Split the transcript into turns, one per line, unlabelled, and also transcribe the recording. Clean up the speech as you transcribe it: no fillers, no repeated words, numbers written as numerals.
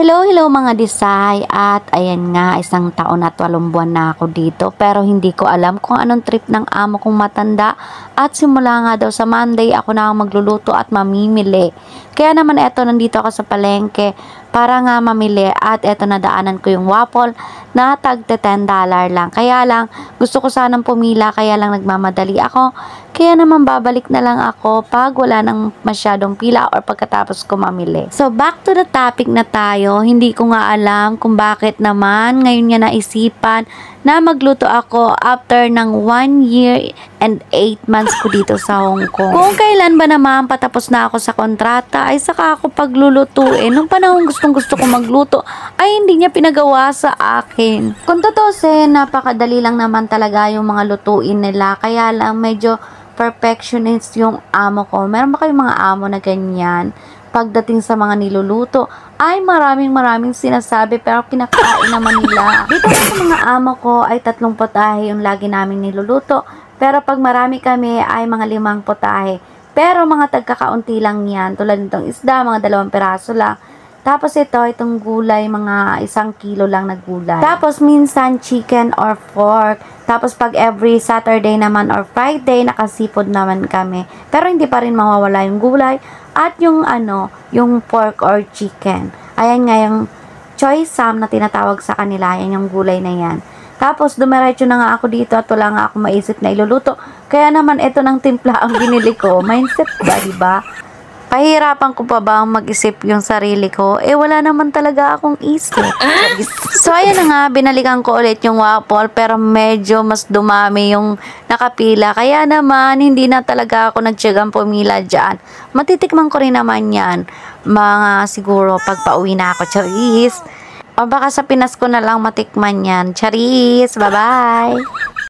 Hello, hello mga Disay, at ayan nga, 1 taon at 8 buwan na ako dito, pero hindi ko alam kung anong trip ng amo kong matanda, at simula nga daw sa Monday ako na ang magluluto at mamimili. Kaya naman eto, nandito ako sa palengke para nga mamili, at eto, nadaanan ko yung waffle na tag $10 lang. Kaya lang gusto ko sanang pumila, kaya lang nagmamadali ako. Kaya naman babalik na lang ako pag wala nang masyadong pila or pagkatapos ko mamili. So back to the topic na tayo. Hindi ko nga alam kung bakit naman ngayon niya naisipan na magluto ako after ng 1 year and 8 months ko dito sa Hong Kong. Kung kailan ba naman patapos na ako sa kontrata ay saka ako paglulutuin. Nung panahon gustong gusto ko magluto ay hindi niya pinagawa sa akin. Kung tutusin, napakadali lang naman talaga yung mga lutuin nila. Kaya lang medyo perfectionist yung amo ko. Meron ba kayong mga amo na ganyan? Pagdating sa mga niluluto, ay maraming sinasabi pero kinakain naman nila. Dito sa mga amo ko ay 3 putahe yung lagi namin niluluto. Pero pag marami kami ay mga 5 putahe. Pero mga tagkakaunti lang yan. Tulad nitong isda, mga 2 piraso lang. Tapos itong gulay, mga 1 kilo lang na gulay. Tapos minsan chicken or pork. Tapos pag every Saturday naman or Friday, nakasipod naman kami. Pero hindi pa rin mawawala yung gulay at yung yung pork or chicken. Ayan nga yung choy sam na tinatawag sa kanila. Ayan yung gulay na yan. Tapos dumiretso na nga ako dito at wala nga ako maisip na iluluto. Kaya naman ito ng timpla ang binili ko. Mindset ba, diba? Pahirapan ko pa ba ang mag-isip yung sarili ko? Eh, wala naman talaga akong isip. So, ayan na nga, binalikan ko ulit yung waffle, pero medyo mas dumami yung nakapila. Kaya naman, hindi na talaga ako nagtiyagang pumila dyan. Matitikman ko rin naman yan. Mga siguro, pag pauwi na ako, charis. O baka sa Pinas ko na lang matikman yan. Charis, bye-bye!